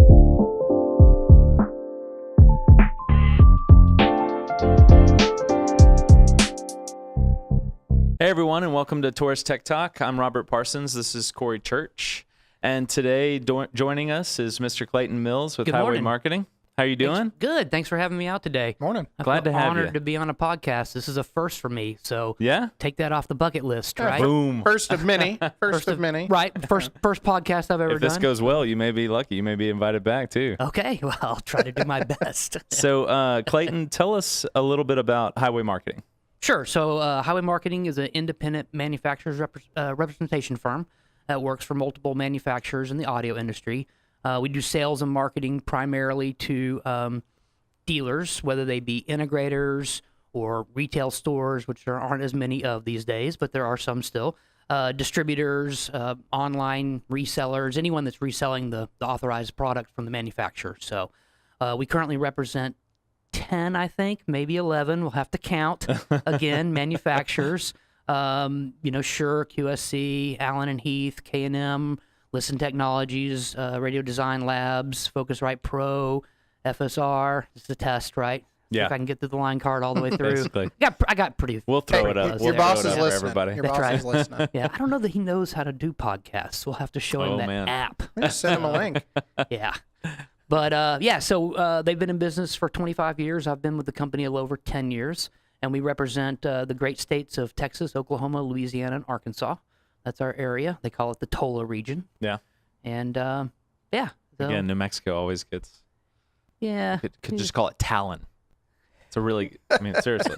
Hey everyone, and welcome to Taurus Tech Talk. I'm Robert Parsons. This is Corey Church. And today joining us is Mr. Clayton Mills with Highway Marketing. How are you doing? Good. Thanks for having me out today. Morning. Glad to have you. Honored to be on a podcast. This is a first for me, so yeah, take that off the bucket list, right? Boom. First of many. First of many. Right. First podcast I've ever If done. this goes well, you may be lucky. You may be invited back too. Okay. Well, I'll try to do my best. So, Clayton, tell us a little bit about Highway Marketing. Sure. So, Highway Marketing is an independent manufacturer's representation firm that works for multiple manufacturers in the audio industry. We do sales and marketing primarily to dealers, whether they be integrators or retail stores, which there aren't as many of these days, but there are some still. Distributors, online resellers, anyone that's reselling the authorized product from the manufacturer. So we currently represent 10, I think, maybe 11. We'll have to count again. Manufacturers, Shure, QSC, Allen and Heath, K&M, Listen Technologies, Radio Design Labs, Focusrite Pro, FSR. It's a test, right? Yeah. If I can get through the line card all the way through. Basically. I got pretty. We'll throw it up. Your boss is for listening. everybody. Your That's boss right. is listening. Yeah, I don't know that he knows how to do podcasts. We'll have to show him that app. Just send him a link. Yeah. But, so they've been in business for 25 years. I've been with the company a little over 10 years, and we represent the great states of Texas, Oklahoma, Louisiana, and Arkansas. That's our area. They call it the TOLA region. Yeah. And, yeah. So, Again, New Mexico always gets... Yeah. Could just call it Talon. It's a really... I mean, seriously.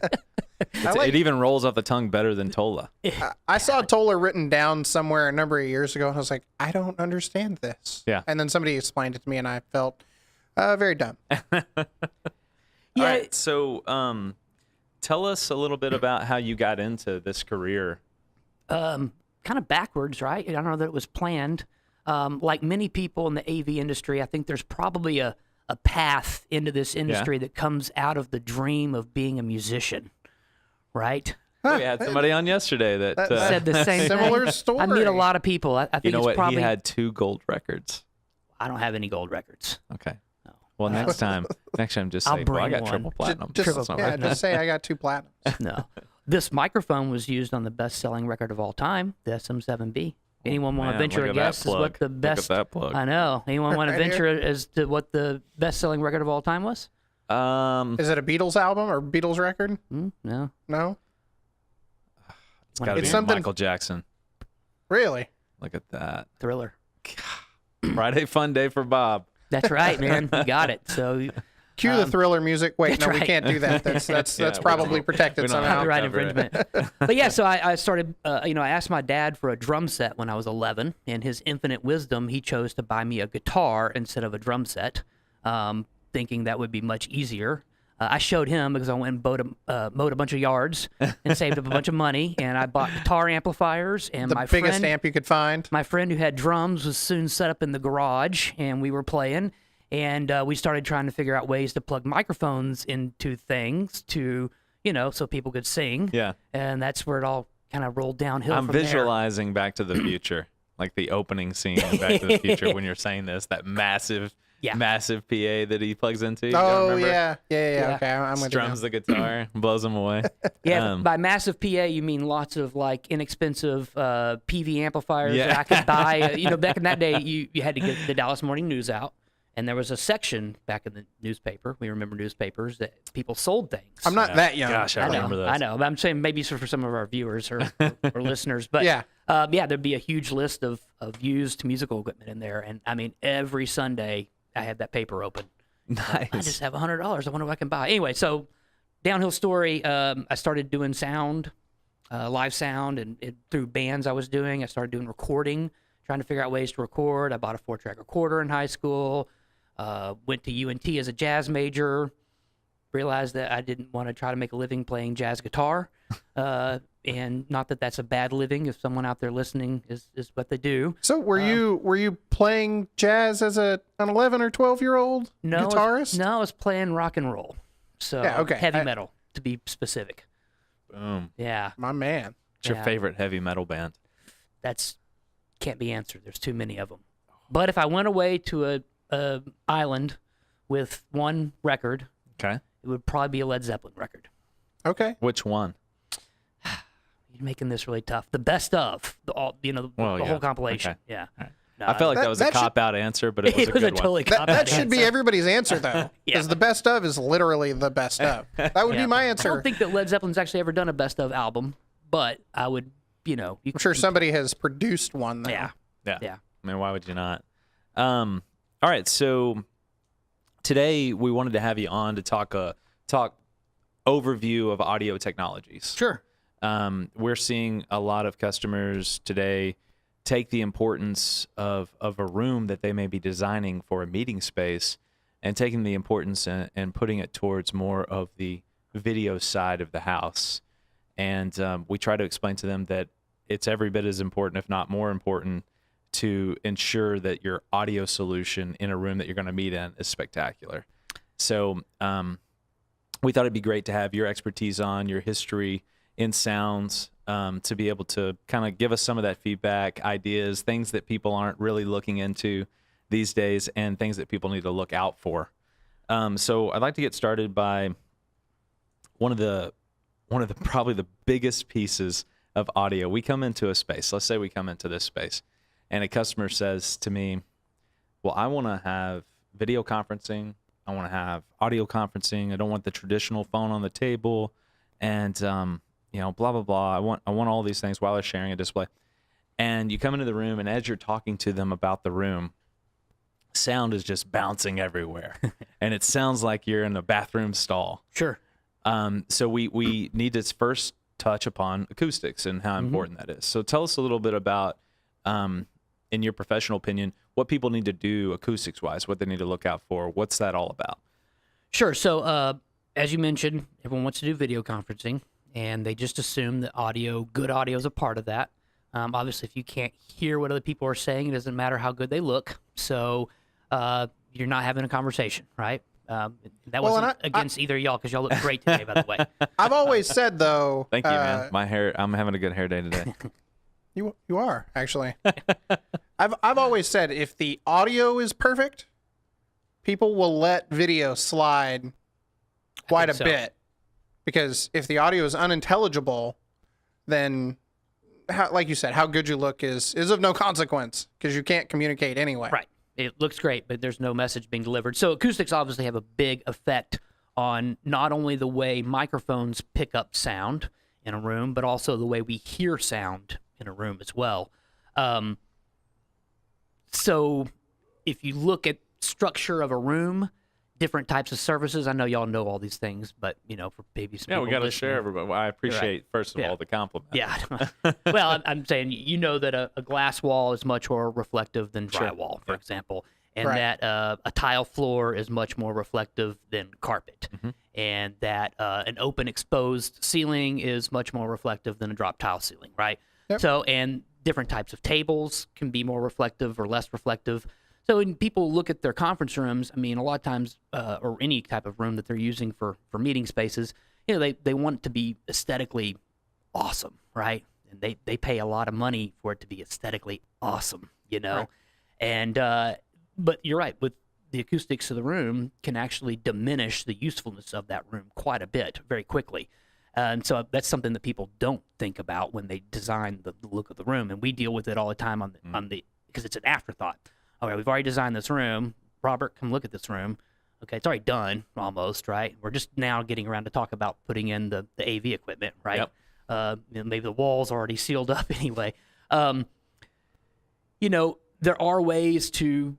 like- it even rolls off the tongue better than Tola. I saw Toller written down somewhere a number of years ago, and I was like, I don't understand this. Yeah. And then somebody explained it to me, and I felt very dumb. Yeah. All right, so tell us a little bit about how you got into this career. Kind of backwards, right? I don't know that it was planned. Like many people in the AV industry, I think there's probably a path into this industry that comes out of the dream of being a musician, right? We had somebody on yesterday that Said the same Similar thing. story. I meet a lot of people. I think you know it's what? probably... He had 2 gold records. I don't have any gold records. Okay. Well, next time, just I'll say, bring I got one. triple platinum. Just say I got 2 platinums. No. This microphone was used on the best-selling record of all time, the SM7B. Anyone want to venture a guess as what the best... Look at that plug. I know. Anyone want to Right venture as to what the best-selling record of all time was? Is it a Beatles album or Beatles record? No. No? It's got to It's be something- Michael Jackson. Really? Look at that. Thriller. Friday fun day for Bob. That's right, man. You got it. So... Cue the Thriller music. Wait, that's no, we right. can't do that. That's Yeah, probably we protected don't have somehow. Copyright cover it. infringement. But yeah, so I started, I asked my dad for a drum set when I was 11. In his infinite wisdom, he chose to buy me a guitar instead of a drum set, thinking that would be much easier. I showed him because I went and mowed a bunch of yards and saved up a bunch of money, and I bought guitar amplifiers. And The my biggest friend, amp you could find. my friend who had drums was soon set up in the garage, and we were playing. And we started trying to figure out ways to plug microphones into things to, so people could sing. Yeah. And that's where it all kind of rolled downhill I'm from there. visualizing Back to the Future, like the opening scene in Back to the Future when you're saying this, that massive PA that he plugs into. You Oh, remember? yeah. Yeah. Okay, I'm with you now. Strums the guitar, blows him away. Yeah, by massive PA, you mean lots of, like, inexpensive PV amplifiers Yeah. that I could buy. Back in that day, you had to get the Dallas Morning News out. And there was a section back in the newspaper. We remember newspapers that people sold things. I'm not that young. Gosh, I remember those. I know. But I'm saying maybe for some of our viewers or listeners. But Yeah. There'd be a huge list of used musical equipment in there. And I mean, every Sunday I had that paper open. Nice. I just have $100. I wonder what I can buy. Anyway, so downhill story. I started doing sound, live sound, and through bands I was doing. I started doing recording, trying to figure out ways to record. I bought a 4-track recorder in high school. Went to UNT as a jazz major, realized that I didn't want to try to make a living playing jazz guitar. And not that that's a bad living if someone out there listening is what they do. So were you playing jazz as an 11 or 12-year-old guitarist? I was playing rock and roll. So Yeah, okay. heavy metal, to be specific. Boom. Yeah, My man. What's your Yeah. favorite heavy metal band? that's can't be answered. There's too many of them. But if I went away to island with one record, Okay. it would probably be a Led Zeppelin record. Okay. Which one? You're making this really tough. The best of the whole compilation. Okay. Yeah. All right. No, I felt like that was a that should- cop-out answer, but it was a good one. totally That cop-out should be answer. everybody's answer, though. Because the best of is literally the best of. That would Yeah. be my I answer. don't think that Led Zeppelin's actually ever done a best of album, but I would, I'm sure somebody has produced one, though. Yeah. Yeah. Yeah. I mean, why would you not? All right. So today we wanted to have you on to talk overview of audio technologies. Sure. We're seeing a lot of customers today take the importance of a room that they may be designing for a meeting space and taking the importance and putting it towards more of the video side of the house. And we try to explain to them that it's every bit as important, if not more important, to ensure that your audio solution in a room that you're going to meet in is spectacular. So we thought it'd be great to have your expertise on, your history in sounds, to be able to kind of give us some of that feedback, ideas, things that people aren't really looking into these days, and things that people need to look out for. So I'd like to get started by one of the probably the biggest pieces of audio. We come into a space. Let's say we come into this space, and a customer says to me, "Well, I want to have video conferencing. I want to have audio conferencing. I don't want the traditional phone on the table, and blah blah blah. I want all these things while they're sharing a display." And you come into the room, and as you're talking to them about the room, sound is just bouncing everywhere, and it sounds like you're in a bathroom stall. Sure. So we need to first touch upon acoustics and how important that is. So tell us a little bit about, in your professional opinion, what people need to do acoustics-wise, what they need to look out for. What's that all about? Sure. So as you mentioned, everyone wants to do video conferencing, and they just assume that good audio is a part of that. Obviously, if you can't hear what other people are saying, it doesn't matter how good they look. So you're not having a conversation, right? That wasn't against either of y'all, because y'all look great today, by the way. I've always said, though. Thank you, man. My hair, I'm having a good hair day today. You are, actually. I've always said, if the audio is perfect, people will let video slide quite a bit. Because if the audio is unintelligible, then, like you said, how good you look is of no consequence, because you can't communicate anyway. Right. It looks great, but there's no message being delivered. So acoustics obviously have a big effect on not only the way microphones pick up sound in a room, but also the way we hear sound in a room as well. So if you look at structure of a room, different types of services, I know y'all know all these things, but, for maybe some people we got to listening, share everybody. Well, I appreciate, first of all, the compliment. Yeah. Well, I'm saying, that a glass wall is much more reflective than drywall, for example, and that a tile floor is much more reflective than carpet, and that an open exposed ceiling is much more reflective than a drop tile ceiling, right? Yep. So, and different types of tables can be more reflective or less reflective. So when people look at their conference rooms, I mean, a lot of times, or any type of room that they're using for meeting spaces, they want it to be aesthetically awesome, right? And they pay a lot of money for it to be aesthetically awesome, Right. And but you're right, with the acoustics of the room can actually diminish the usefulness of that room quite a bit very quickly. And so that's something that people don't think about when they design the look of the room, and we deal with it all the time on the because it's an afterthought. Okay, we've already designed this room. Robert, come look at this room. Okay, it's already done almost, right? We're just now getting around to talk about putting in the AV equipment, right? Yep. Maybe the wall's already sealed up anyway. There are ways to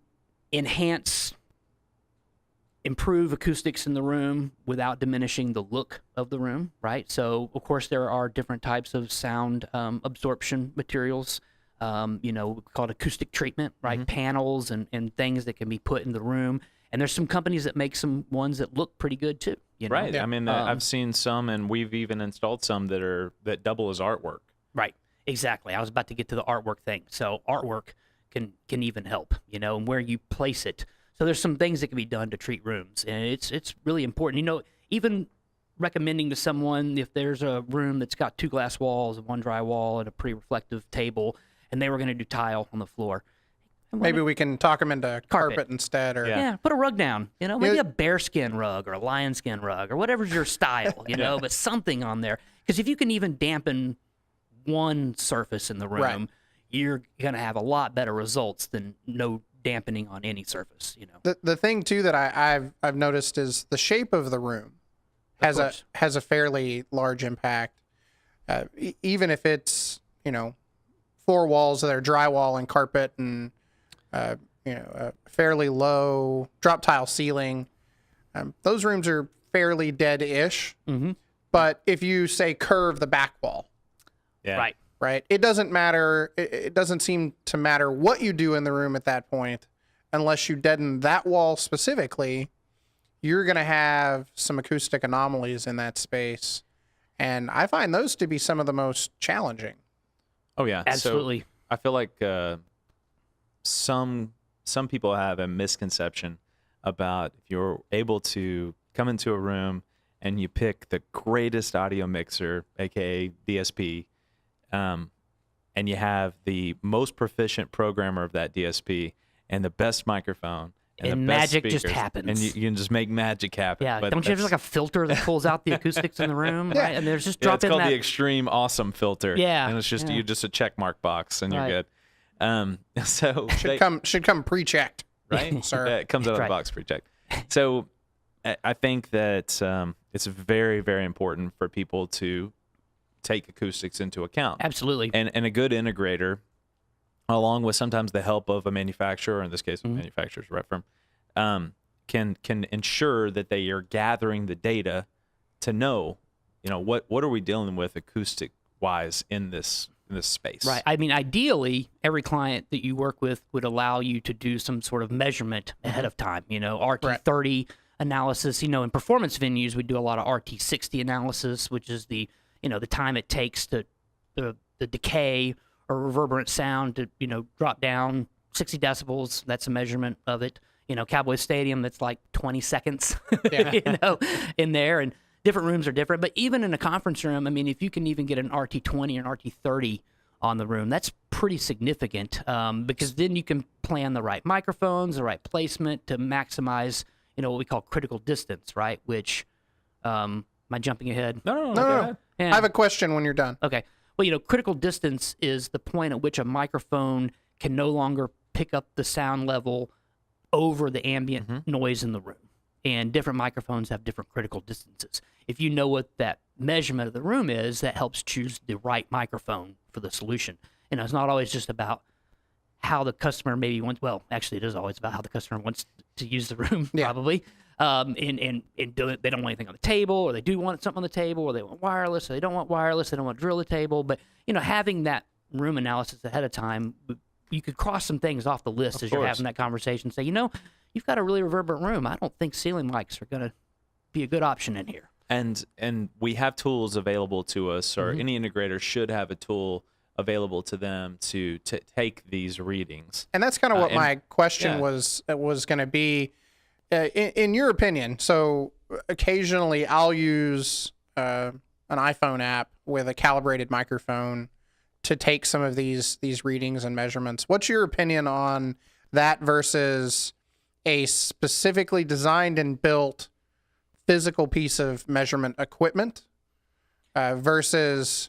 improve acoustics in the room without diminishing the look of the room, right? So, of course, there are different types of sound absorption materials. Called acoustic treatment, right? Panels and things that can be put in the room. And there's some companies that make some ones that look pretty good too. Right. Yeah. I mean, I've seen some, and we've even installed some that double as artwork. Right. Exactly. I was about to get to the artwork thing. So artwork can even help, and where you place it. So there's some things that can be done to treat rooms, and it's really important. Even recommending to someone, if there's a room that's got 2 glass walls and 1 dry wall and a pretty reflective table, and they were going to do tile on the floor, Maybe we can talk them into carpet instead, or yeah, put a rug down. Maybe a bearskin rug or a lion skin rug or whatever's your style. But something on there, because if you can even dampen one surface in the room, you're gonna have a lot better results than no dampening on any surface. The thing too that I've noticed is the shape of the room has a fairly large impact. Even if it's 4 walls that are drywall and carpet and a fairly low drop tile ceiling, those rooms are fairly dead-ish. Mm-hmm. But if you say curve the back wall, right, it doesn't matter. It doesn't seem to matter what you do in the room at that point, unless you deaden that wall specifically. You're going to have some acoustic anomalies in that space. And I find those to be some of the most challenging. Oh, yeah. Absolutely. So I feel like some people have a misconception about if you're able to come into a room and you pick the greatest audio mixer, a.k.a. DSP, and you have the most proficient programmer of that DSP and the best microphone, and magic just happens. And you can just make magic happen. Yeah, but don't you have like a filter that pulls out the acoustics in the room? Right? And there's just drop it's in called that. the extreme awesome filter. Yeah. And it's just you just a check mark box and you're good. So should come pre-checked, right? Sir. Yeah, it comes out of the box pre-checked. So I think that it's very, very important for people to take acoustics into account. Absolutely. And a good integrator, along with sometimes the help of a manufacturer, or in this case, a manufacturer's rep firm, can ensure that they are gathering the data to know, what are we dealing with acoustic wise in this space. Right. I mean, ideally, every client that you work with would allow you to do some sort of measurement ahead of time. RT30 analysis. In performance venues, we do a lot of RT60 analysis, which is the time it takes to the decay or reverberant sound to drop down 60 decibels. That's a measurement of it. Cowboy Stadium, that's like 20 seconds. In there, and different rooms are different. But even in a conference room, I mean, if you can even get an RT20 or an RT30 on the room, that's pretty significant, because then you can plan the right microphones, the right placement to maximize what we call critical distance, right? Which am I jumping ahead? No. Yeah. I have a question when you're done. Okay. Well, critical distance is the point at which a microphone can no longer pick up the sound level over the ambient noise in the room. And different microphones have different critical distances. If you know what that measurement of the room is, that helps choose the right microphone for the solution. It's not always just about how the customer maybe wants. Well, actually, it is always about how the customer wants to use the room, probably. And they don't want anything on the table, or they do want something on the table, or they want wireless, or they don't want wireless, they don't want to drill the table. But having that room analysis ahead of time, you could cross some things off the list as you're having that conversation. Say, you've got a really reverberant room. I don't think ceiling mics are going to be a good option in here. And we have tools available to us, or any integrator should have a tool available to them to take these readings. And that's kind of what my question was going to be. In your opinion, so occasionally I'll use an iPhone app with a calibrated microphone to take some of these readings and measurements. What's your opinion on that versus a specifically designed and built physical piece of measurement equipment versus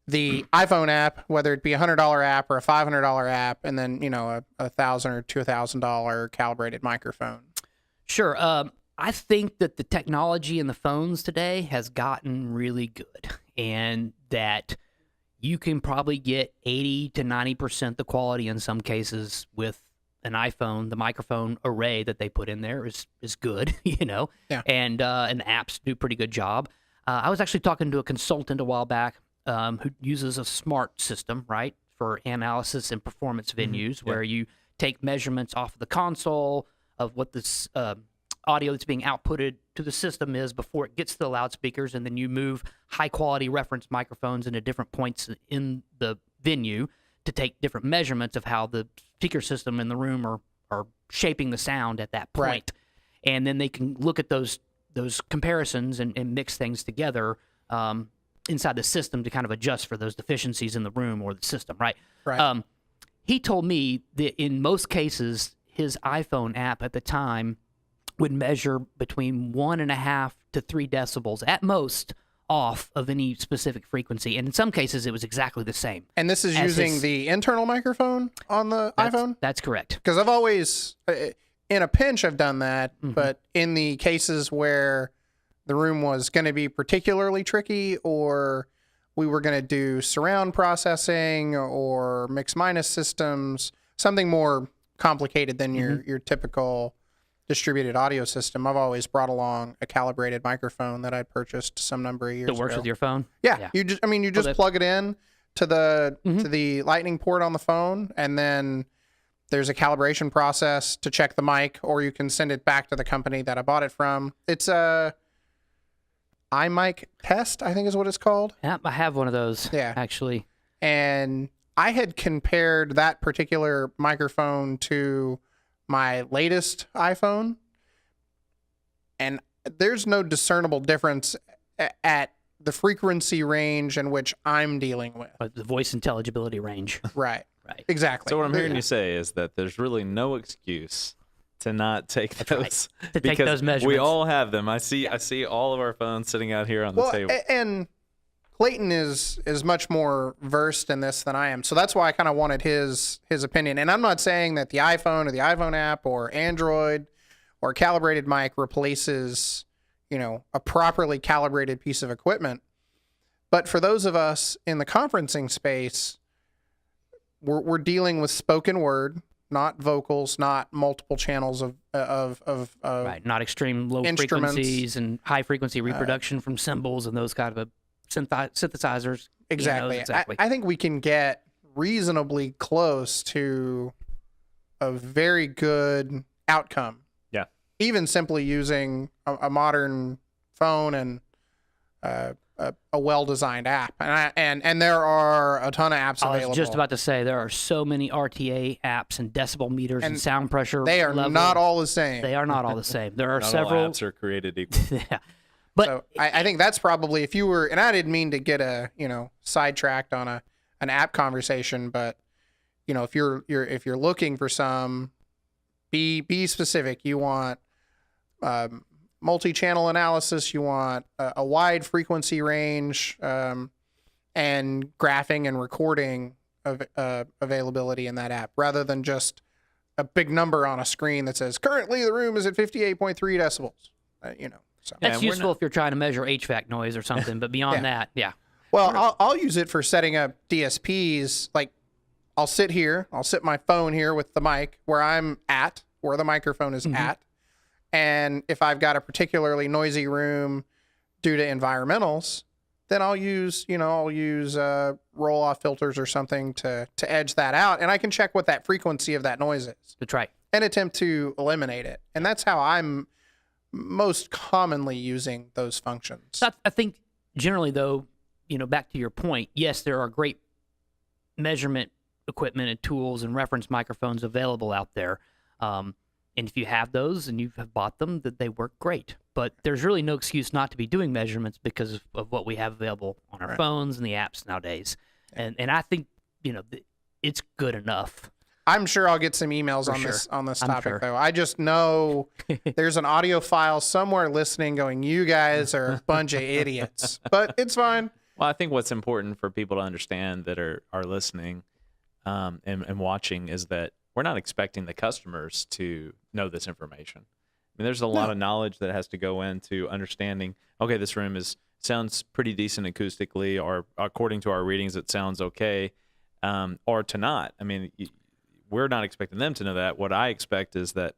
the iPhone app, whether it be a $100 app or a $500 app, and then a $1,000 or $2,000 calibrated microphone? Sure. I think that the technology in the phones today has gotten really good, and that you can probably get 80 to 90% the quality in some cases with an iPhone. The microphone array that they put in there is good, and the apps do a pretty good job. I was actually talking to a consultant a while back who uses a smart system, right, for analysis and performance venues, where you take measurements off of the console of what this audio that's being outputted to the system is before it gets to the loudspeakers, and then you move high-quality reference microphones into different points in the venue to take different measurements of how the speaker system in the room are shaping the sound at that point. Right. And then they can look at those comparisons and mix things together inside the system to kind of adjust for those deficiencies in the room or the system, right? Right. he told me that in most cases, his iPhone app at the time would measure between 1.5 to 3 decibels at most off of any specific frequency. And in some cases, it was exactly the same. And this is using the internal microphone on the iPhone? That's correct. Because I've always, in a pinch, I've done that. But in the cases where the room was going to be particularly tricky, or we were going to do surround processing or mix minus systems, something more complicated than your typical distributed audio system, I've always brought along a calibrated microphone that I'd purchased some number of years ago. That works with your phone? Yeah. You just plug it in to the lightning port on the phone, and then there's a calibration process to check the mic, or you can send it back to the company that I bought it from. It's a iMic test, I think is what it's called. Yeah, I have one of those, actually. And I had compared that particular microphone to my latest iPhone, and there's no discernible difference at the frequency range in which I'm dealing with. The voice intelligibility range. Right. Exactly. So what I'm hearing you say is that there's really no excuse to not take those, to take those measurements. We all have them. I see all of our phones sitting out here on the table. And Clayton is much more versed in this than I am. So that's why I kind of wanted his opinion. And I'm not saying that the iPhone or the iPhone app or Android or calibrated mic replaces, a properly calibrated piece of equipment. But for those of us in the conferencing space, we're dealing with spoken word, not vocals, not multiple channels of right, not extreme low frequencies and high frequency reproduction from cymbals and those kind of synthesizers. Exactly. I think we can get reasonably close to a very good outcome. Yeah. Even simply using a modern phone and a well-designed app. And there are a ton of apps available. I was just about to say, there are so many RTA apps and decibel meters and sound pressure. They are not all the same. They are not all the same. There are not several. All apps are created equal. Yeah. But so I think that's probably, if you were, and I didn't mean to get sidetracked on an app conversation, but if you're looking for some, be specific. You want multi-channel analysis. You want a wide frequency range, and graphing and recording of availability in that app, rather than just a big number on a screen that says currently the room is at 58.3 decibels. So. That's useful if you're trying to measure HVAC noise or something, but beyond that, yeah. Well, I'll use it for setting up DSPs. Like, I'll sit my phone here with the mic where I'm at, where the microphone is at. And if I've got a particularly noisy room due to environmentals, then I'll use roll-off filters or something to edge that out. And I can check what that frequency of that noise is. That's right. And attempt to eliminate it. And that's how I'm most commonly using those functions. So I think generally, though, back to your point, yes, there are great measurement equipment and tools and reference microphones available out there. And if you have those and you have bought them, that they work great. But there's really no excuse not to be doing measurements because of what we have available on our phones and the apps nowadays. And I think, it's good enough. I'm sure I'll get some emails on this topic, though. I just know there's an audio file somewhere listening going, you guys are a bunch of idiots. But it's fine. Well, I think what's important for people to understand that are listening and watching is that we're not expecting the customers to know this information. I mean, there's a lot of knowledge that has to go into understanding, okay, this room sounds pretty decent acoustically, or according to our readings, it sounds okay, or to not. I mean, we're not expecting them to know that. What I expect is that,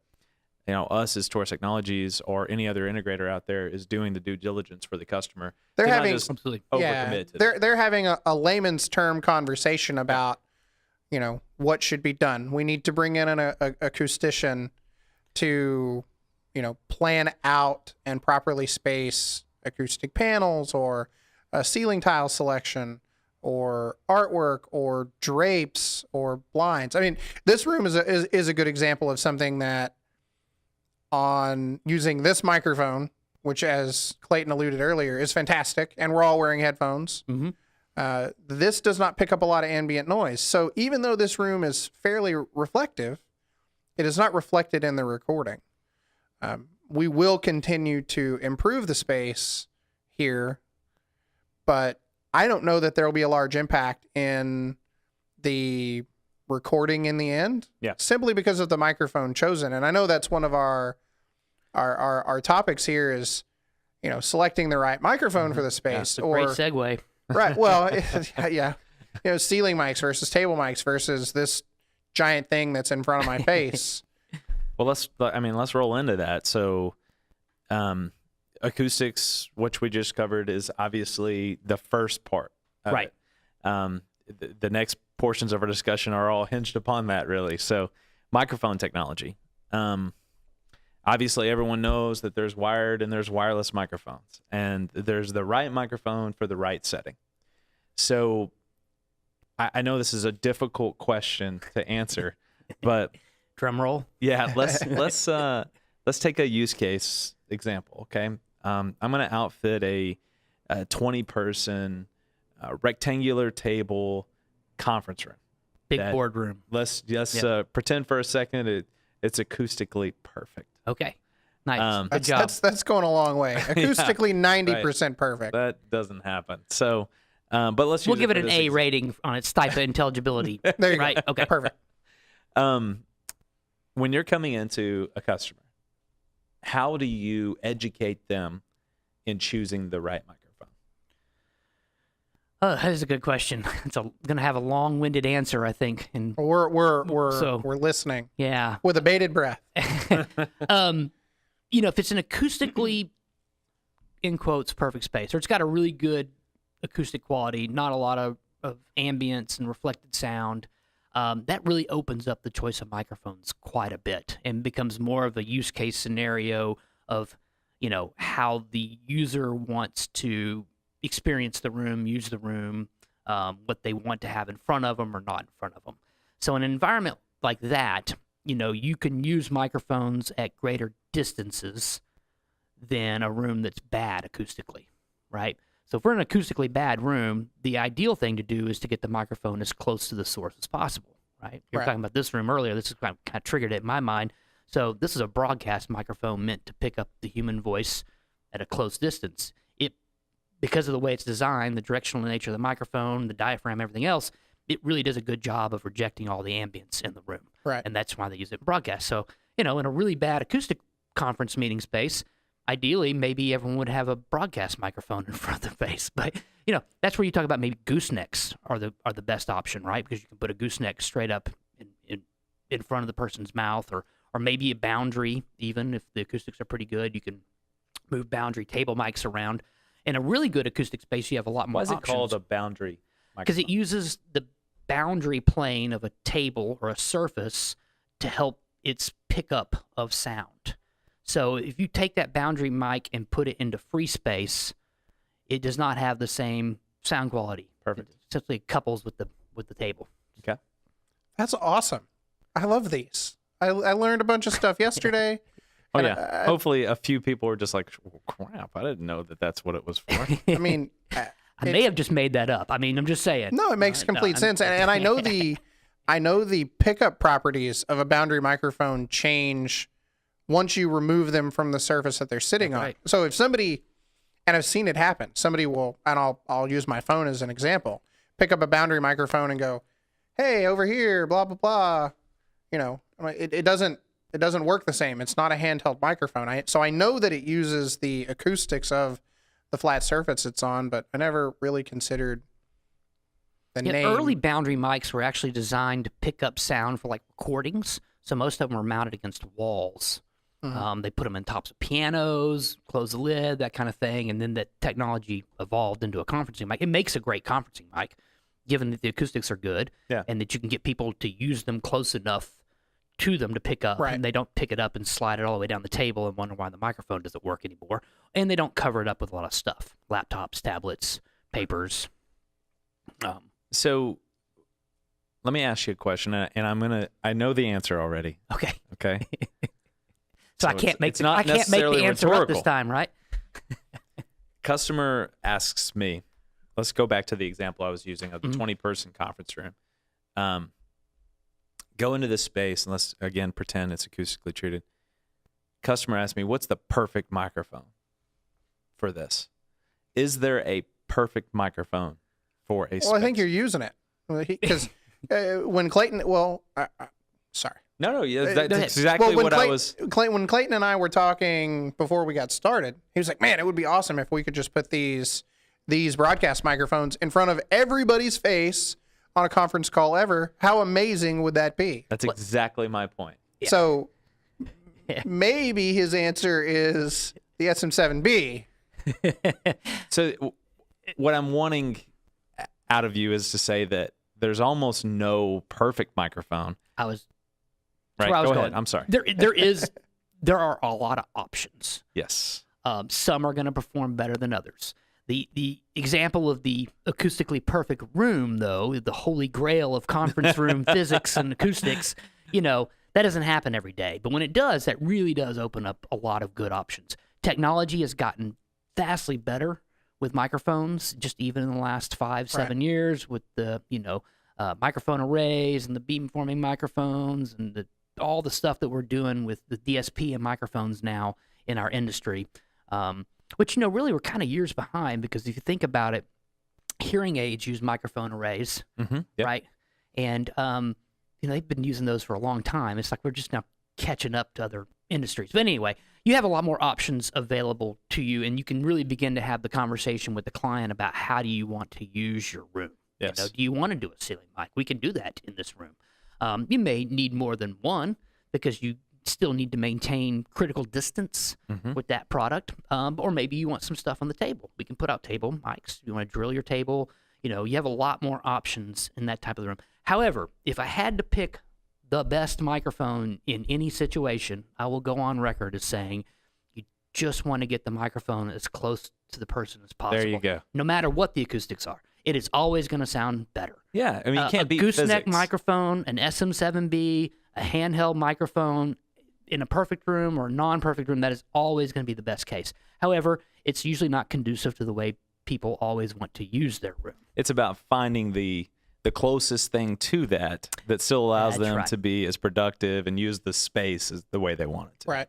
us as Taurus Technologies or any other integrator out there is doing the due diligence for the customer. They're having overcommit to they're having a layman's term conversation about, what should be done. We need to bring in an acoustician to, plan out and properly space acoustic panels or ceiling tile selection, or artwork, or drapes, or blinds. I mean, this room is a good example of something that, on using this microphone, which, as Clayton alluded earlier, is fantastic, and we're all wearing headphones. This does not pick up a lot of ambient noise. So even though this room is fairly reflective, it is not reflected in the recording. We will continue to improve the space here, but I don't know that there will be a large impact in the recording in the end. Yeah. Simply because of the microphone chosen. And I know that's one of our topics here is, selecting the right microphone for the space. That's a great segue. Right. Well, yeah. Ceiling mics versus table mics versus this giant thing that's in front of my face. Well, let's roll into that. So, acoustics, which we just covered, is obviously the first part. Right. The next portions of our discussion are all hinged upon that, really. So, microphone technology. Obviously, everyone knows that there's wired and there's wireless microphones, and there's the right microphone for the right setting. So, I know this is a difficult question to answer, but drum roll. Yeah, let's take a use case example. Okay, I'm going to outfit a 20-person rectangular table conference room, big boardroom. Let's just pretend for a second it's acoustically perfect. Okay, nice. Good job. That's going a long way. Acoustically, 90% perfect. That doesn't happen. So, but we'll give it an A rating on its type of intelligibility. There you go. Okay, perfect. When you're coming into a customer, how do you educate them in choosing the right microphone? That is a good question. It's going to have a long-winded answer, I think. And we're listening. Yeah, with a bated breath. If it's an acoustically, in quotes, perfect space, or it's got a really good acoustic quality, not a lot of ambience and reflected sound, that really opens up the choice of microphones quite a bit and becomes more of a use case scenario of, how the user wants to experience the room, use the room, what they want to have in front of them or not in front of them. So in an environment like that, you can use microphones at greater distances than a room that's bad acoustically, right? So if we're in an acoustically bad room, the ideal thing to do is to get the microphone as close to the source as possible, right? We were talking about this room earlier. This is kind of triggered it in my mind. So this is a broadcast microphone meant to pick up the human voice at a close distance. Because of the way it's designed, the directional nature of the microphone, the diaphragm, everything else, it really does a good job of rejecting all the ambience in the room. Right. And that's why they use it in broadcast. So, in a really bad acoustic conference meeting space, ideally, maybe everyone would have a broadcast microphone in front of their face. But, that's where you talk about maybe goosenecks are the best option, right? Because you can put a gooseneck straight up in front of the person's mouth, or maybe a boundary, even if the acoustics are pretty good. You can move boundary table mics around. In a really good acoustic space, you have a lot more options. Why is it called a boundary microphone? Because it uses the boundary plane of a table or a surface to help its pickup of sound. So if you take that boundary mic and put it into free space, it does not have the same sound quality. Perfect. It simply couples with the table. Okay. That's awesome. I love these. I learned a bunch of stuff yesterday. Oh, yeah. Hopefully a few people were just like, crap, I didn't know that that's what it was for. I mean, I may have just made that up. I mean, I'm just saying. No, it makes complete sense. And I know the pickup properties of a boundary microphone change once you remove them from the surface that they're sitting on. Right. So if somebody, and I've seen it happen, somebody will, and I'll use my phone as an example, pick up a boundary microphone and go, hey, over here, blah, blah, blah. It doesn't work the same. It's not a handheld microphone. So I know that it uses the acoustics of the flat surface it's on, but I never really considered the name. Early boundary mics were actually designed to pick up sound for recordings. So most of them were mounted against walls. Mm-hmm. They put them in tops of pianos, close the lid, that kind of thing. And then that technology evolved into a conferencing mic. It makes a great conferencing mic, given that the acoustics are good and that you can get people to use them close enough to them to pick up, and they don't pick it up and slide it all the way down the table and wonder why the microphone doesn't work anymore. And they don't cover it up with a lot of stuff, laptops, tablets, papers. So let me ask you a question, and I know the answer already. Okay. So I can't make the answer rhetorical. up this time, right? Customer asks me, let's go back to the example I was using of the 20-person conference room. Go into this space, and let's, again, pretend it's acoustically treated. Customer asked me, what's the perfect microphone for this? Is there a perfect microphone for a space? Well, I think you're using it. Because when Clayton, sorry. No, yeah, that's exactly what I was. When Clayton and I were talking before we got started, he was like, man, it would be awesome if we could just put these broadcast microphones in front of everybody's face on a conference call ever. How amazing would that be? That's exactly my point. Yeah. So maybe his answer is the SM7B. So what I'm wanting out of you is to say that there's almost no perfect microphone. Right. Go ahead. I'm sorry. There are a lot of options. Yes. Some are going to perform better than others. The example of the acoustically perfect room, though, the holy grail of conference room physics and acoustics, that doesn't happen every day. But when it does, that really does open up a lot of good options. Technology has gotten vastly better with microphones, just even in the last 5-7 years, with the microphone arrays and the beamforming microphones and all the stuff that we're doing with the DSP and microphones now in our industry. Which, really we're kind of years behind, because if you think about it, hearing aids use microphone arrays, right? And, they've been using those for a long time. It's like we're just now catching up to other industries. But anyway, you have a lot more options available to you, and you can really begin to have the conversation with the client about how do you want to use your room. Yes. Do you want to do a ceiling mic? We can do that in this room. You may need more than one, because you still need to maintain critical distance with that product. Or maybe you want some stuff on the table. We can put out table mics. You want to drill your table. You have a lot more options in that type of room. However, if I had to pick the best microphone in any situation, I will go on record as saying you just want to get the microphone as close to the person as possible. There you go. No matter what the acoustics are. It is always going to sound better. Yeah, I mean, you can't beat gooseneck physics. microphone, an SM7B, a handheld microphone in a perfect room or a non-perfect room, that is always going to be the best case. However, it's usually not conducive to the way people always want to use their room. It's about finding the closest thing to that still allows them to be as productive and use the space as the way they want it to. Right.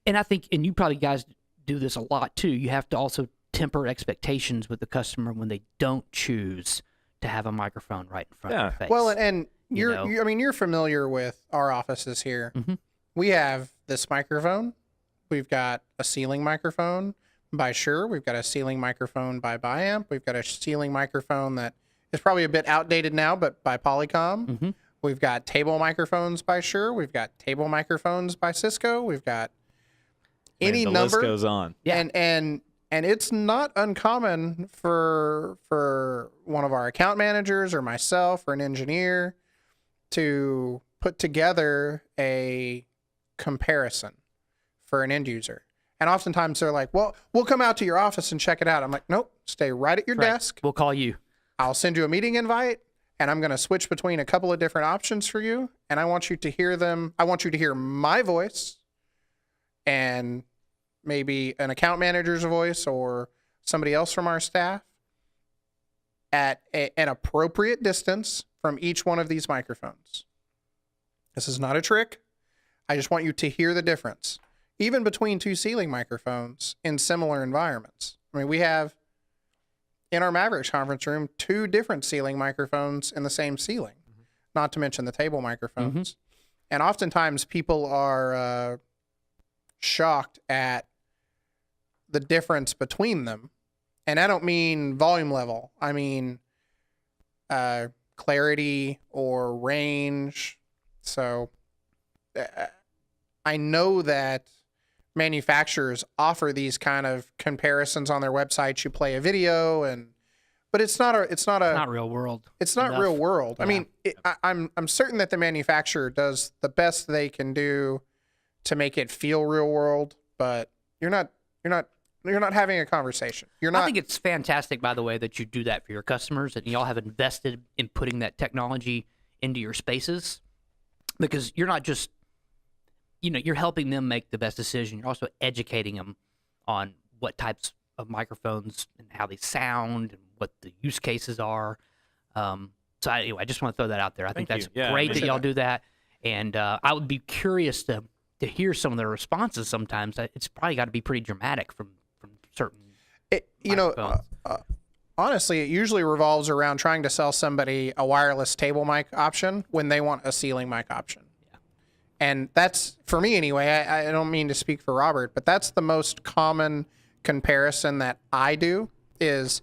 And I think, and you probably guys do this a lot too, you have to also temper expectations with the customer when they don't choose to have a microphone right in front of their face. Well, and you're familiar with our offices here. We have this microphone. We've got a ceiling microphone by Shure. We've got a ceiling microphone by Biamp. We've got a ceiling microphone that is probably a bit outdated now, but by Polycom. We've got table microphones by Shure. We've got table microphones by Cisco. We've got any the number. list goes on. Yeah. And it's not uncommon for one of our account managers or myself or an engineer to put together a comparison for an end user. And oftentimes they're like, well, we'll come out to your office and check it out. I'm like, nope, stay right at your desk. We'll call you. I'll send you a meeting invite, and I'm going to switch between a couple of different options for you. And I want you to hear them. I want you to hear my voice and maybe an account manager's voice or somebody else from our staff at an appropriate distance from each one of these microphones. This is not a trick. I just want you to hear the difference, even between two ceiling microphones in similar environments. I mean, we have in our Mavericks conference room 2 different ceiling microphones in the same ceiling, not to mention the table microphones. And oftentimes people are shocked at the difference between them. And I don't mean volume level. I mean clarity or range. So I know that manufacturers offer these kind of comparisons on their websites. You play a video, but it's not real world. It's not real world. Yeah. I mean, I'm certain that the manufacturer does the best they can do to make it feel real world, but you're not having a conversation. I think it's fantastic, by the way, that you do that for your customers, and y'all have invested in putting that technology into your spaces, because you're not just, you're helping them make the best decision. You're also educating them on what types of microphones and how they sound and what the use cases are. So anyway, I just want to throw that out there. I think that's Yeah, great that y'all do that, and I would be curious to hear some of the responses. Sometimes it's probably got to be pretty dramatic from certain. Honestly, it usually revolves around trying to sell somebody a wireless table mic option when they want a ceiling mic option. Yeah. And that's, for me anyway, I don't mean to speak for Robert, but that's the most common comparison that I do is,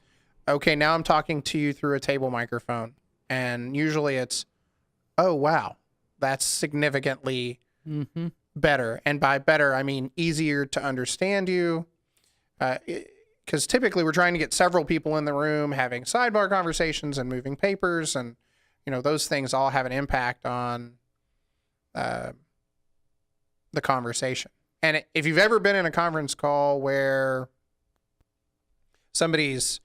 okay, now I'm talking to you through a table microphone. And usually it's, oh, wow, that's significantly better. And by better, I mean easier to understand you. Because typically we're trying to get several people in the room having sidebar conversations and moving papers. And, those things all have an impact on the conversation. And if you've ever been in a conference call where somebody's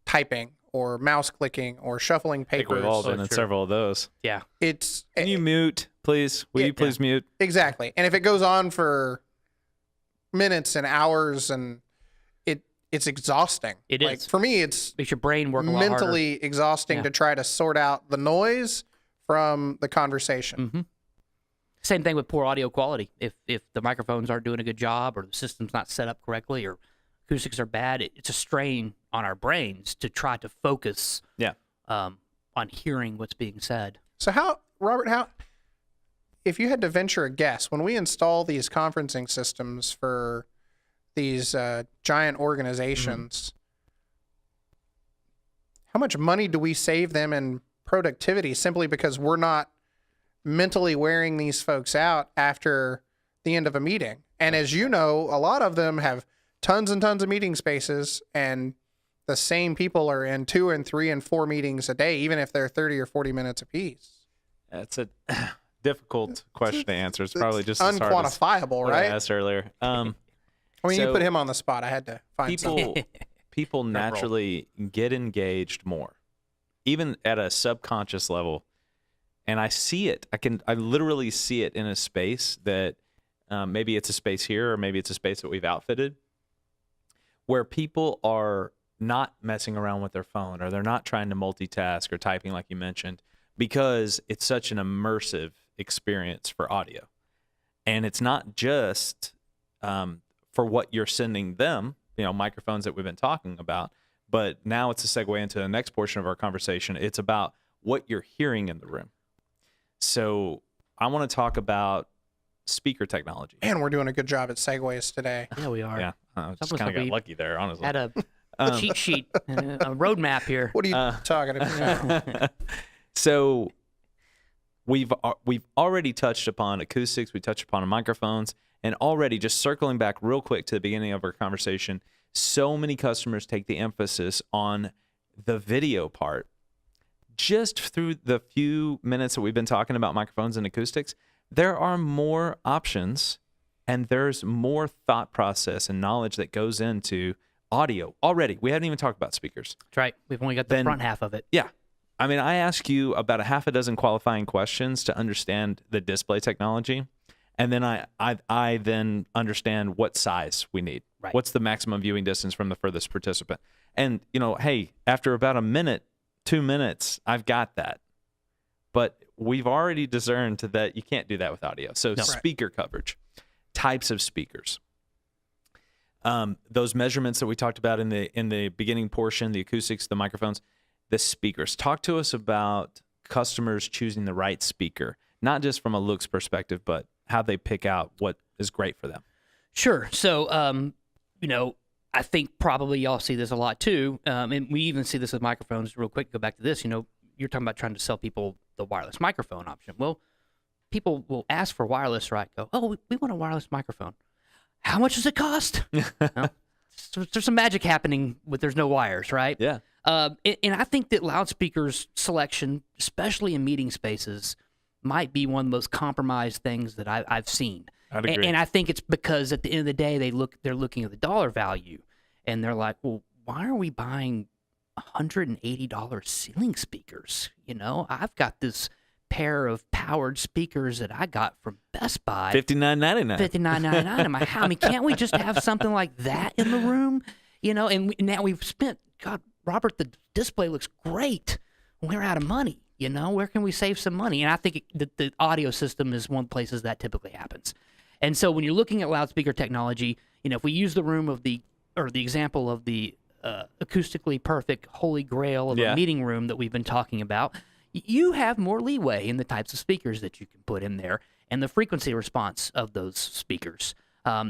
typing or mouse clicking or shuffling I think papers. we've all been in several of those. Yeah. Can you mute, please? Will you please mute? Exactly. And if it goes on for minutes and hours, and it's exhausting. It is. is. For me, it's Makes your brain work a lot mentally harder. exhausting to try to sort out the noise from the conversation. Mm-hmm. Same thing with poor audio quality. If the microphones aren't doing a good job, or the system's not set up correctly, or acoustics are bad, it's a strain on our brains to try to focus on hearing what's being said. So Robert, if you had to venture a guess, when we install these conferencing systems for these giant organizations, how much money do we save them in productivity simply because we're not mentally wearing these folks out after the end of a meeting? And as you know, a lot of them have tons and tons of meeting spaces, and the same people are in 2 and 3 and 4 meetings a day, even if they're 30 or 40 minutes apiece. That's a difficult question to answer. It's probably just as hard as unquantifiable, what right? I asked earlier. I mean, you so put him on the spot. I had to find something. People naturally get engaged more, even at a subconscious level. And I see it. I literally see it in a space that maybe it's a space here, or maybe it's a space that we've outfitted, where people are not messing around with their phone, or they're not trying to multitask or typing like you mentioned, because it's such an immersive experience for audio. And it's not just for what you're sending them, microphones that we've been talking about, but now it's a segue into the next portion of our conversation. It's about what you're hearing in the room. So I want to talk about speaker technology. And we're doing a good job at segues today. Yeah, we are. Yeah, I just kind of got lucky there, honestly. Had a cheat sheet, a roadmap here. What are you talking about? So we've already touched upon acoustics. We touched upon microphones, and already, just circling back real quick to the beginning of our conversation, so many customers take the emphasis on the video part. Just through the few minutes that we've been talking about microphones and acoustics, there are more options, and there's more thought process and knowledge that goes into audio already. We haven't even talked about speakers. That's right. We've only got the front half of it. Yeah. I mean, I ask you about a half a dozen qualifying questions to understand the display technology. And then I then understand what size we need. Right. What's the maximum viewing distance from the furthest participant? And, hey, after about a minute, 2 minutes, I've got that. But we've already discerned that you can't do that with audio. So speaker coverage, types of speakers. Those measurements that we talked about in the beginning portion, the acoustics, the microphones, the speakers. Talk to us about customers choosing the right speaker, not just from a looks perspective, but how they pick out what is great for them. Sure. So, I think probably y'all see this a lot too. And we even see this with microphones. Real quick, go back to this. You're talking about trying to sell people the wireless microphone option. Well, people will ask for wireless, right? Go, oh, we want a wireless microphone. How much does it cost? So there's some magic happening with there's no wires, right? Yeah. And I think that loudspeakers selection, especially in meeting spaces, might be one of the most compromised things that I've seen. I'd agree. And I think it's because at the end of the day, they're looking at the dollar value, and they're like, well, why are we buying $180 ceiling speakers? I've got this pair of powered speakers that I got from Best Buy. $59.99. $59.99. Can't we just have something like that in the room? And now we've spent, God, Robert, the display looks great. We're out of money. Where can we save some money? And I think the audio system is one of the places that typically happens. And so when you're looking at loudspeaker technology, if we use the example of the acoustically perfect holy grail of a meeting room that we've been talking about, you have more leeway in the types of speakers that you can put in there and the frequency response of those speakers.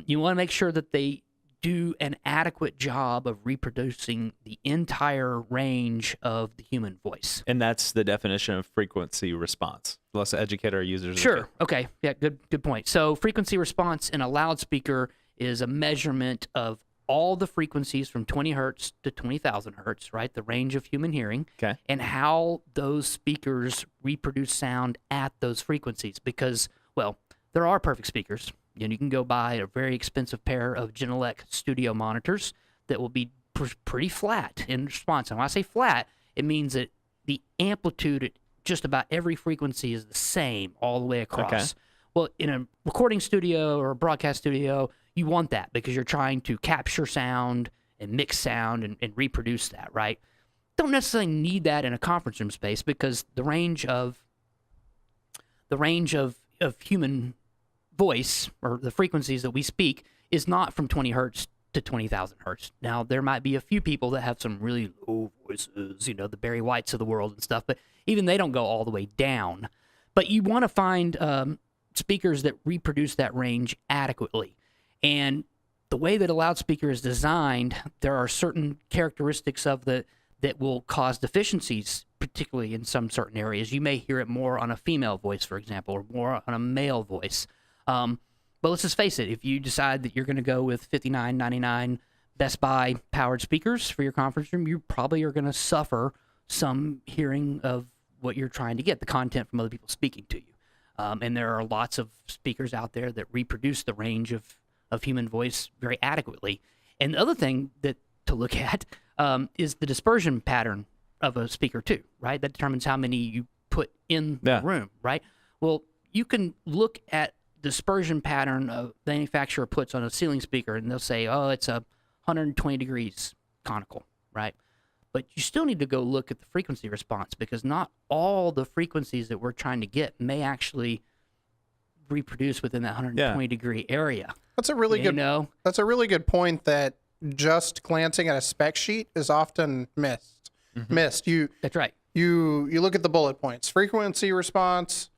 You want to make sure that they do an adequate job of reproducing the entire range of the human voice. And that's the definition of frequency response. Let's educate our users. Sure. Okay. Yeah, good point. So frequency response in a loudspeaker is a measurement of all the frequencies from 20 hertz to 20,000 hertz, right? The range of human hearing. Okay. And how those speakers reproduce sound at those frequencies. Because, well, there are perfect speakers. You can go buy a very expensive pair of Genelec studio monitors that will be pretty flat in response. And when I say flat, it means that the amplitude at just about every frequency is the same all the way across. Okay. Well, in a recording studio or a broadcast studio, you want that because you're trying to capture sound and mix sound and reproduce that, right? Don't necessarily need that in a conference room space because the range of human voice or the frequencies that we speak is not from 20 hertz to 20,000 hertz. Now, there might be a few people that have some really low voices, the Barry Whites of the world and stuff, but even they don't go all the way down. But you want to find speakers that reproduce that range adequately. And the way that a loudspeaker is designed, there are certain characteristics of that will cause deficiencies, particularly in some certain areas. You may hear it more on a female voice, for example, or more on a male voice. But let's just face it, if you decide that you're going to go with $59.99 Best Buy powered speakers for your conference room, you probably are going to suffer some hearing of what you're trying to get, the content from other people speaking to you. And there are lots of speakers out there that reproduce the range of human voice very adequately. And the other thing to look at is the dispersion pattern of a speaker too, right? That determines how many you put in the room, right? Well, you can look at dispersion pattern the manufacturer puts on a ceiling speaker, and they'll say, oh, it's 120 degrees conical, right? But you still need to go look at the frequency response because not all the frequencies that we're trying to get may actually reproduce within that 120 degree area. That's a really That's a really good point that just glancing at a spec sheet is often missed. Mm-hmm. That's right. You look at the bullet points: frequency response,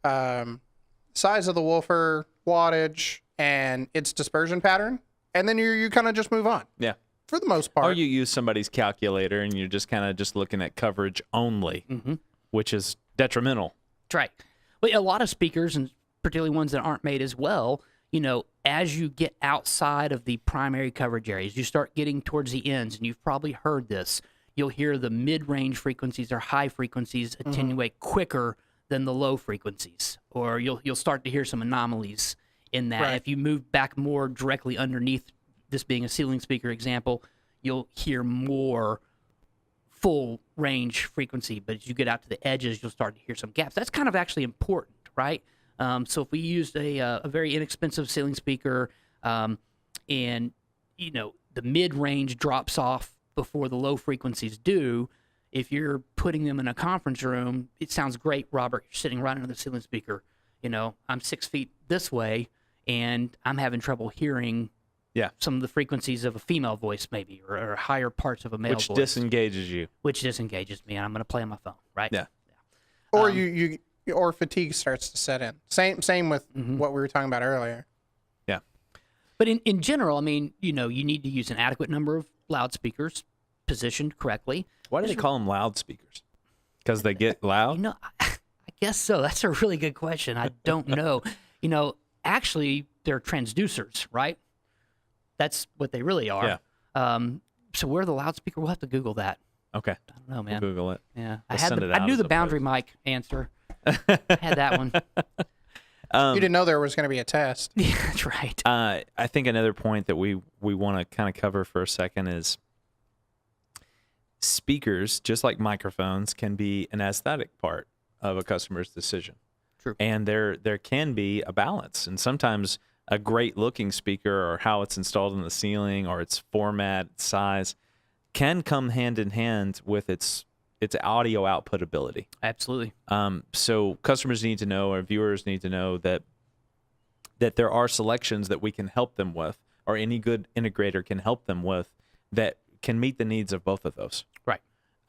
size of the woofer, wattage, and its dispersion pattern, and then you kind of just move on. Yeah. For the most part. Or you use somebody's calculator and you're just kind of just looking at coverage only, which is detrimental. That's right. Well, a lot of speakers, and particularly ones that aren't made as well, as you get outside of the primary coverage areas, you start getting towards the ends, and you've probably heard this, you'll hear the mid-range frequencies or high frequencies attenuate quicker than the low frequencies, or you'll start to hear some anomalies in that. Right. If you move back more directly underneath, this being a ceiling speaker example, you'll hear more full range frequency, but as you get out to the edges, you'll start to hear some gaps. That's kind of actually important, right? So if we used a very inexpensive ceiling speaker, and the mid-range drops off before the low frequencies do, if you're putting them in a conference room, it sounds great, Robert. You're sitting right under the ceiling speaker. I'm 6 feet this way, and I'm having trouble hearing some of the frequencies of a female voice, maybe, or higher parts of a male voice. Which disengages you. Which disengages me, and I'm going to play on my phone, right? Yeah. Or or fatigue starts to set in. Same with what we were talking about earlier. Yeah. But in general, I mean, you need to use an adequate number of loudspeakers positioned correctly. Why do they call them loudspeakers? Because they get loud? I guess so. That's a really good question. I don't know. Actually, they're transducers, right? That's what they really are. Yeah. So where the loudspeaker? We'll have to Google that. Okay. I don't know, man. We'll Google it. Yeah. We'll I knew the boundary mic answer. I had that one. You didn't know there was going to be a test. Yeah, that's right. I think another point that we want to kind of cover for a second is speakers, just like microphones, can be an aesthetic part of a customer's decision. True. And there can be a balance. And sometimes a great looking speaker, or how it's installed in the ceiling, or its format, size, can come hand in hand with its audio output ability. Absolutely. So customers need to know, or viewers need to know that there are selections that we can help them with, or any good integrator can help them with, that can meet the needs of both of those. Right.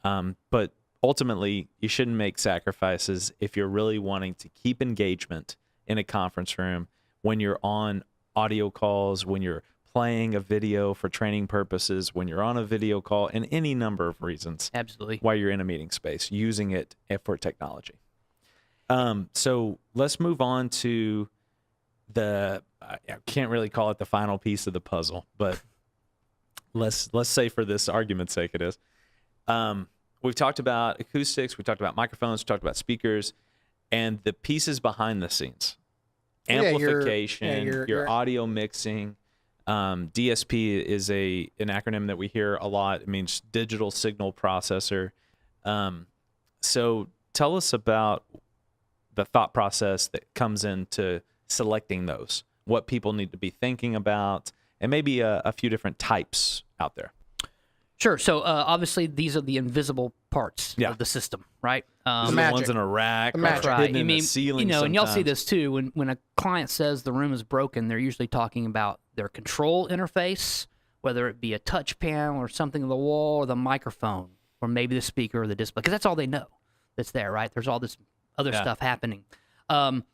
But ultimately, you shouldn't make sacrifices if you're really wanting to keep engagement in a conference room, when you're on audio calls, when you're playing a video for training purposes, when you're on a video call, and any number of reasons. Absolutely. While you're in a meeting space, using it for technology. So let's move on to I can't really call it the final piece of the puzzle, but let's say for this argument's sake it is. We've talked about acoustics, we've talked about microphones, we've talked about speakers, and the pieces behind the scenes. Amplification, your audio mixing. DSP is an acronym that we hear a lot. It means digital signal processor. So tell us about the thought process that comes into selecting those, what people need to be thinking about, and maybe a few different types out there. Sure. So obviously these are the invisible parts Yeah. of the system, right? The ones in a rack, or magic. hidden in I mean, the ceiling. and y'all see sometimes. this too. When a client says the room is broken, they're usually talking about their control interface, whether it be a touch panel or something on the wall, or the microphone, or maybe the speaker or the display, because that's all they know that's there, right? There's all this other stuff happening. And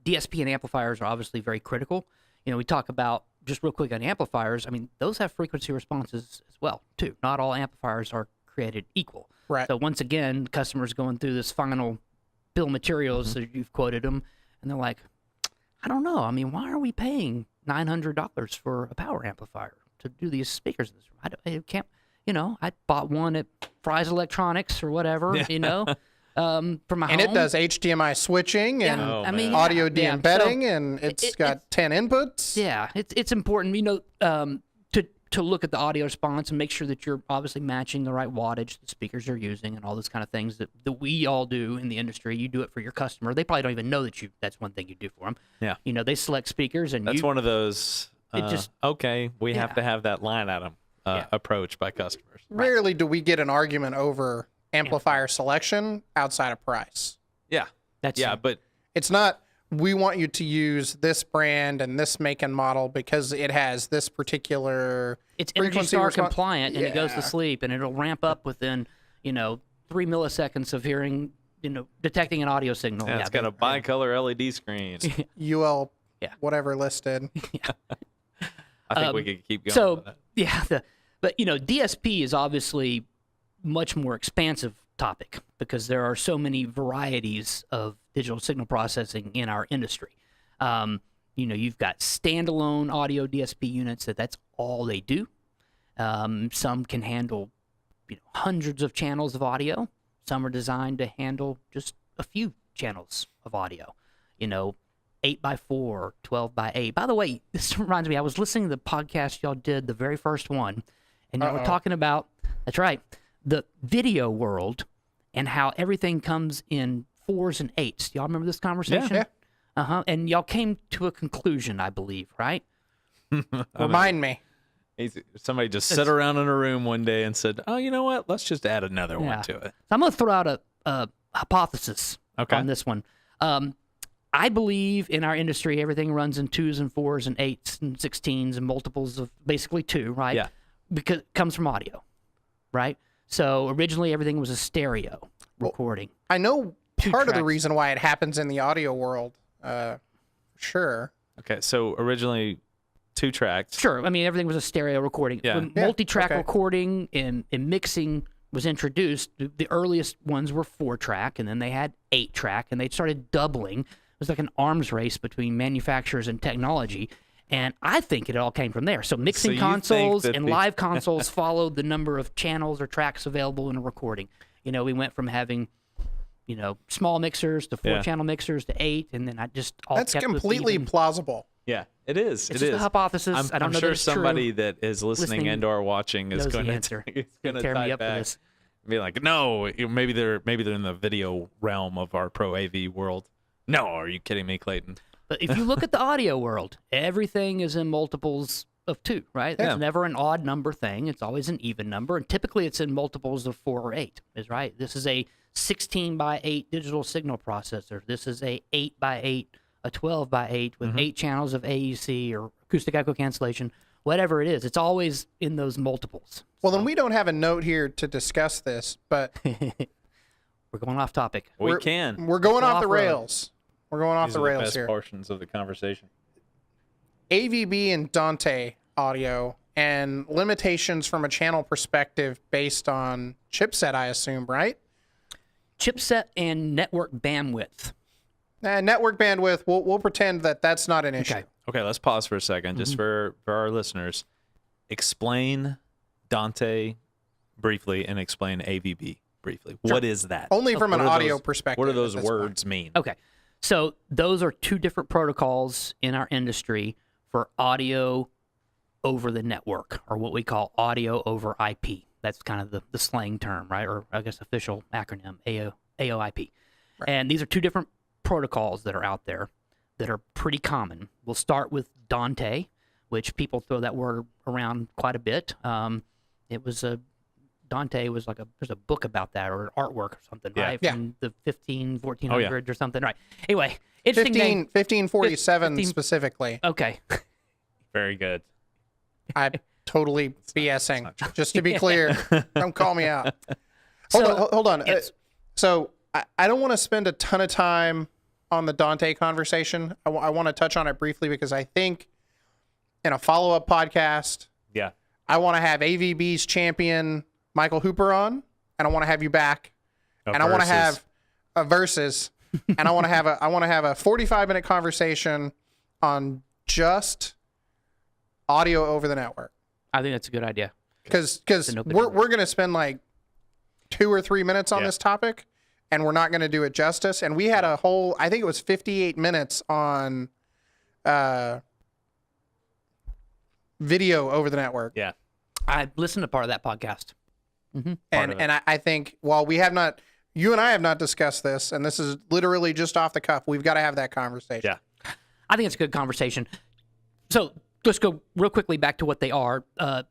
DSP and amplifiers are obviously very critical. We talk about, just real quick on amplifiers, I mean, those have frequency responses as well, too. Not all amplifiers are created equal. Right. So once again, customers going through this final bill of materials, that you've quoted them, and they're like, I don't know. I mean, why are we paying $900 for a power amplifier to do these speakers in this room? I can't, I bought one at Fry's Electronics or whatever, for my home. And it does HDMI switching and audio de-embedding, and it's got 10 inputs. Yeah, it's important, to look at the audio response and make sure that you're obviously matching the right wattage the speakers are using, and all those kind of things that we all do in the industry. You do it for your customer. They probably don't even know that that's one thing you do for them. Yeah. They select speakers, and that's one of those. Okay, we have to have that line item approach by customers. Rarely do we get an argument over amplifier selection outside of price. Yeah. But it's not, we want you to use this brand and this make and model because it has this particular it's Energy frequency Star response. compliant, and it goes to sleep, and it'll ramp up within 3 milliseconds of hearing, detecting an audio signal. Yeah, it's got a bicolor LED screen. UL whatever listed. I think we could keep going. So with that. but DSP is obviously much more expansive topic, because there are so many varieties of digital signal processing in our industry. You've got standalone audio DSP units that's all they do. Some can handle hundreds of channels of audio. Some are designed to handle just a few channels of audio. 8x4, 12x8. By the way, this reminds me, I was listening to the podcast y'all did, the very first one, and y'all were talking about, that's right, the video world and how everything comes in 4s and 8s. Y'all remember this conversation? Yeah. And y'all came to a conclusion, I believe, right? Remind me. Somebody just sat around in a room one day and said, "Oh, you know what? Let's just add another one to it." I'm going to throw out a hypothesis on this one. I believe in our industry, everything runs in 2s and 4s and 8s and 16s and multiples of basically 2, right? Yeah. Because it comes from audio, right? So originally everything was a stereo recording. I know part of the tracks. reason why it happens in the audio world. Sure. Okay, so originally 2 tracks. Sure. I mean, everything was a stereo recording. Yeah. When multi-track recording and mixing was introduced, the earliest ones were 4-track, and then they had 8-track, and they started doubling. It was like an arms race between manufacturers and technology, and I think it all came from there. So mixing consoles and live consoles followed the number of channels or tracks available in a recording. We went from having, small mixers to 4-channel mixers to 8, and then I just all That's kept with completely even. plausible. Yeah, it is. It's just a hypothesis. I don't I'm know sure that it's somebody true. that is listening and/or watching is knows the going answer. to Tear me type up for back this. and be like, "No, maybe they're in the video realm of our pro AV world." No, are you kidding me, Clayton? But if you look at the audio world, everything is in multiples of 2, right? Yeah. It's never an odd number thing. It's always an even number. And typically it's in multiples of 4 or 8, is right. This is a 16 by 8 digital signal processor. This is a 8 by 8, a 12 by 8 with 8 channels of AEC or acoustic echo cancellation, whatever it is. It's always in those multiples. Well, then we don't have a note here to discuss this, but We're going off topic. We can. we're going off the off-road. rails. We're going off These the are the rails best here. portions of the conversation. AVB and Dante audio and limitations from a channel perspective based on chipset, I assume, right? Chipset and network bandwidth. Network bandwidth, we'll pretend that that's not an issue. Okay. Okay, let's pause for a second, just for our listeners. Explain Dante briefly and explain AVB briefly. What is that? Only from an What are audio those- perspective. What do at those this words mean? Okay. So those are 2 different protocols in our industry for audio over the network, or what we call audio over IP. That's kind of the slang term, right? Or I guess official acronym, AOIP. Right. And these are 2 different protocols that are out there that are pretty common. We'll start with Dante, which people throw that word around quite a bit. Dante was there's a book about that, or an artwork or something, Yeah. right? Yeah. From the 1400s or something, right? Anyway, interesting 15, name. 1547 15 specifically. Okay. Very good. I'm totally BSing. Just to be clear, don't call me out. So, Hold on. yes. So I don't want to spend a ton of time on the Dante conversation. I want to touch on it briefly because I think in a follow-up podcast, Yeah. I want to have AVB's champion Michael Hooper on, and I want to have you back, and I want to have a versus, and I want to have a 45-minute conversation on just audio over the network. I think that's a good idea. Because an open we're network. going to spend like 2 or 3 minutes on Yeah. this topic, and we're not going to do it justice. And we had a whole, I think it was 58 minutes on video over the network. Yeah. I listened to part of that podcast. And of it. and I think while we have not, you and I have not discussed this, and this is literally just off the cuff, we've got to have that conversation. Yeah. I think it's a good conversation. So let's go real quickly back to what they are.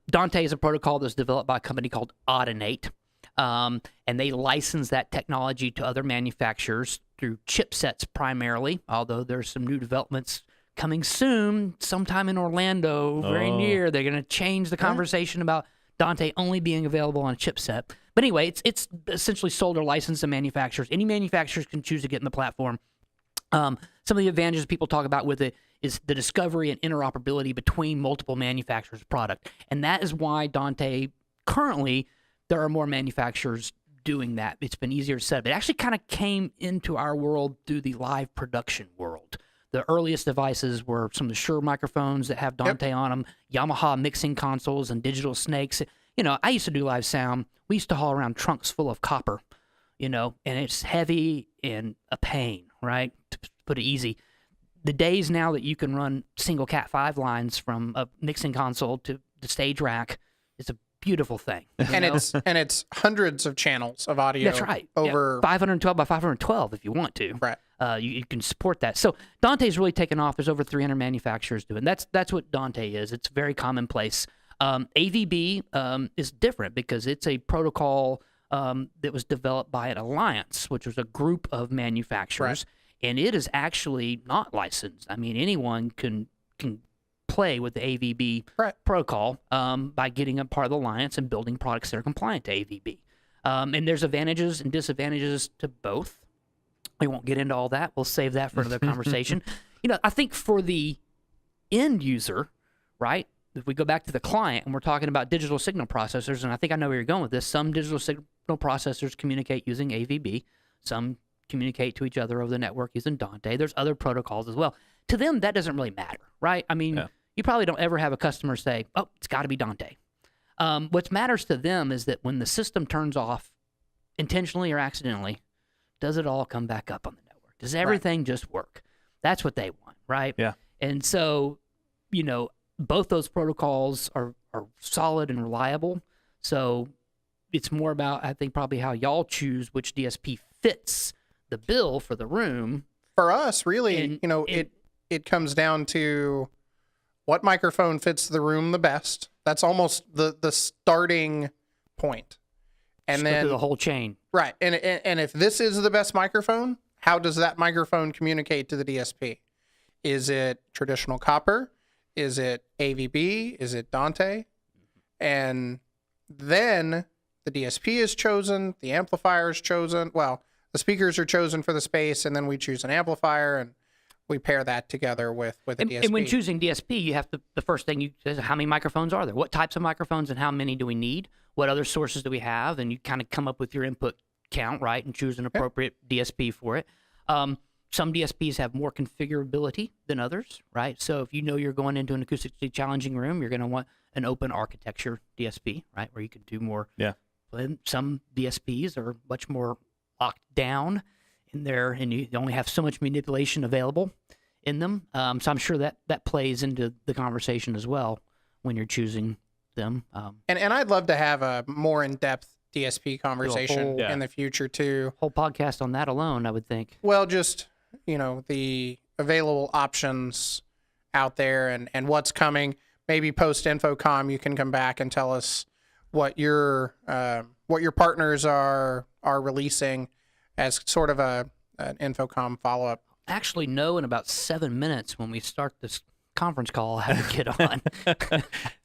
Dante is a protocol that's developed by a company called Audinate, and they license that technology to other manufacturers through chipsets primarily, although there's some new developments coming soon, sometime in Orlando, very near. They're going to change the conversation about Dante only being available on a chipset. But anyway, it's essentially sold or licensed to manufacturers. Any manufacturers can choose to get in the platform. Some of the advantages people talk about with it is the discovery and interoperability between multiple manufacturers' product. And that is why Dante, currently, there are more manufacturers doing that. It's been easier to set up. It actually kind of came into our world through the live production world. The earliest devices were some of the Shure microphones that have Dante on them, Yamaha mixing consoles, and digital snakes. You know, I used to do live sound. We used to haul around trunks full of copper, you know, and it's heavy and a pain, right? To put it easy. The days now that you can run single Cat 5 lines from a mixing console to the stage rack is a beautiful thing. And it's hundreds of channels of audio. That's right. Over 512 by 512 if you want to. Right. You can support that. So Dante's really taken off. There's over 300 manufacturers doing. That's what Dante is. It's very commonplace. AVB is different because it's a protocol that was developed by an alliance, which was a group of manufacturers, and it is actually not licensed. I mean, anyone can play with the AVB protocol by getting a part of the alliance and building products that are compliant to AVB. And there's advantages and disadvantages to both. We won't get into all that. We'll save that for another conversation. You know, I think for the end user, right, if we go back to the client and we're talking about digital signal processors, and I think I know where you're going with this, some digital signal processors communicate using AVB. Some communicate to each other over the network using Dante. There's other protocols as well. To them, that doesn't really matter, right? I mean, you probably don't ever have a customer say, oh, it's got to be Dante. What matters to them is that when the system turns off, intentionally or accidentally, does it all come back up on the network? Does everything just work? That's what they want, right? Yeah. And so, you know, both those protocols are solid and reliable. So it's more about, I think, probably how y'all choose which DSP fits the bill for the room. for us, really, And you know, it comes down to what microphone fits the room the best. That's almost the starting point. And Just go then through the whole chain. right. And if this is the best microphone, how does that microphone communicate to the DSP? Is it traditional copper? Is it AVB? Is it Dante? And then the DSP is chosen, the amplifier is chosen. Well, the speakers are chosen for the space, and then we choose an amplifier, and we pair that together with a DSP. And when choosing DSP, you have to, the first thing you say is how many microphones are there? What types of microphones and how many do we need? What other sources do we have? And you kind of come up with your input count, right, and choose an appropriate DSP for it. Some DSPs have more configurability than others, right? So if you know you're going into an acoustically challenging room, you're going to want an open architecture DSP, right, where you can do more. Yeah. Some DSPs are much more locked down in there, and you only have so much manipulation available in them. So I'm sure that plays into the conversation as well when you're choosing them. And I'd love to have a more in-depth DSP conversation whole- in the future too. Whole podcast on that alone, I would think. Well, just, the available options out there and what's coming. Maybe post InfoComm, you can come back and tell us what your partners are releasing as sort of an InfoComm follow-up. Actually know in about 7 minutes when we start this conference call how to get on.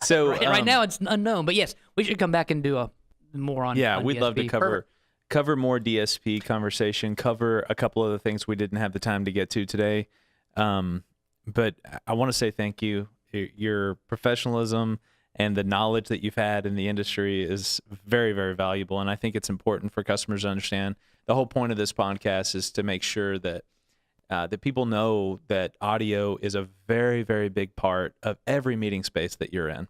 So right now it's unknown, but yes, we should come back and do a more on. Yeah, on we'd love to DSP. cover more DSP conversation, cover a couple of the things we didn't have the time to get to today. But I want to say thank you. Your professionalism and the knowledge that you've had in the industry is very, very valuable. And I think it's important for customers to understand. The whole point of this podcast is to make sure that that people know that audio is a very, very big part of every meeting space that you're in.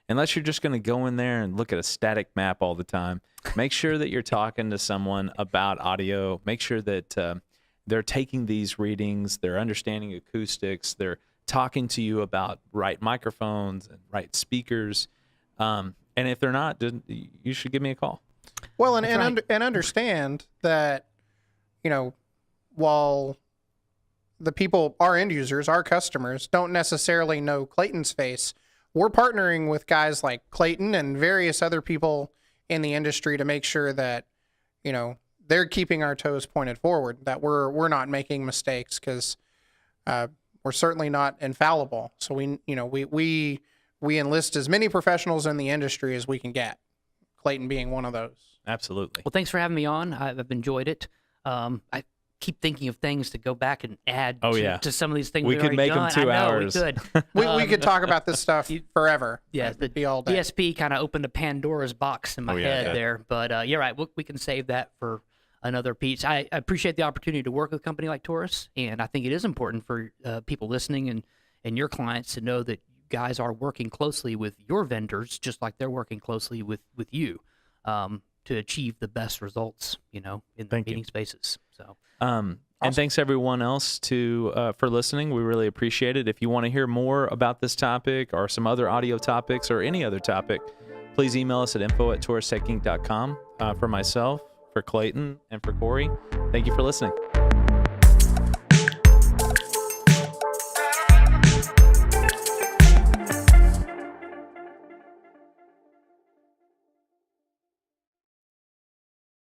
Unless you're just going to go in there and look at a static map all the time, make sure that you're talking to someone about audio. Make sure that they're taking these readings, they're understanding acoustics, they're talking to you about right microphones and right speakers. And if they're not, you should give me a call. Well, and understand that, while the people, our end users, our customers, don't necessarily know Clayton's face, we're partnering with guys like Clayton and various other people in the industry to make sure that, they're keeping our toes pointed forward, that we're not making mistakes, because we're certainly not infallible. So we enlist as many professionals in the industry as we can get, Clayton being one of those. Absolutely. Well, thanks for having me on. I've enjoyed it. I keep thinking of things to go back and add to some of these things. We could make them 2 hours. I know, we could. We could talk about this stuff forever. Yeah, It'd be all day. DSP kind of opened a Pandora's box in my head there. But you're right. We can save that for another piece. I appreciate the opportunity to work with a company like Taurus, and I think it is important for people listening and your clients to know that you guys are working closely with your vendors, just like they're working closely with you to achieve the best results, in the meeting spaces. So. And thanks everyone else for listening. We really appreciate it. If you want to hear more about this topic or some other audio topics or any other topic, please email us at info@taurustechinc.com. For myself, for Clayton, and for Corey, thank you for listening.